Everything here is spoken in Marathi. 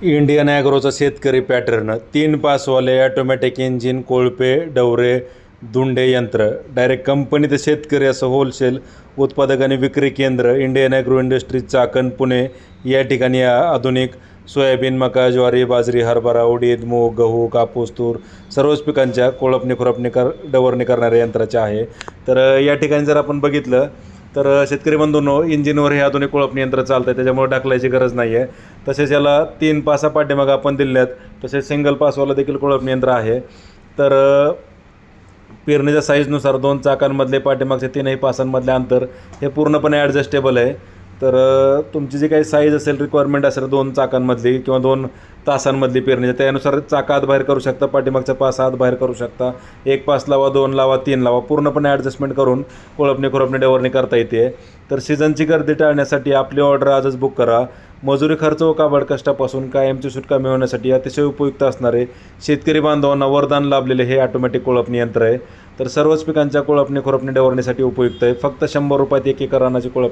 इंडियन ॲग्रोचा शेतकरी पॅटर्न 3 पासवाले ॲटोमॅटिक इंजिन कोळपे डवरे धुंडे यंत्र डायरेक्ट कंपनी ते शेतकरी असं होलसेल उत्पादक आणि विक्री केंद्र Indian agro industries Chakan Pune या ठिकाणी आधुनिक सोयाबीन मका ज्वारी बाजरी हरभरा उडीद मूग गहू कापूस तूर सर्वच पिकांच्या कोळपणी खुरपणी डवरणी करणाऱ्या यंत्राचे आहे. तर या ठिकाणी जर आपण बघितलं तर शेतकरी बंधूंनो इंजिनवर हे आधुनिक कोळपणी यंत्र चालतं आहे, त्याच्यामुळे ढकलायची गरज नाही आहे. तसेच याला 3 पासा पाठीमागं आपण दिलेत. तसेच सिंगल पासवाला देखील कोळपणी यंत्र आहे. तर पेरणीच्या साईजनुसार 2 चाकांमधले पाठीमागचे 3ही पासांमधले अंतर हे पूर्णपणे ॲडजस्टेबल आहे. तर तुमची जी काही साईज असेल रिक्वायरमेंट असेल 2 चाकांमधली किंवा 2 तासांमधली पेरणीची त्यानुसार चाक आत बाहेर करू शकता, पाठीमागचा पास आत बाहेर करू शकता. 1 पास लावा 2 लावा 3 लावा पूर्णपणे ॲडजस्टमेंट करून कोळपणी खुरपणी डवरणी करता येते. तर सीझनची गर्दी टाळण्यासाठी आपली ऑर्डर आजच बुक करा. मजुरी खर्च व काबड कष्टापासून कायमची सुटका मिळवण्यासाठी अतिशय उपयुक्त असणारे शेतकरी बांधवांना वरदान लाभलेले हे ऑटोमॅटिक कोळपणी यंत्र आहे. तर सर्वच पिकांच्या कोळपणी खुरपणी डवरणीसाठी उपयुक्त आहे. फक्त 100 रुपयात 1 एकर रानाची कोळपणी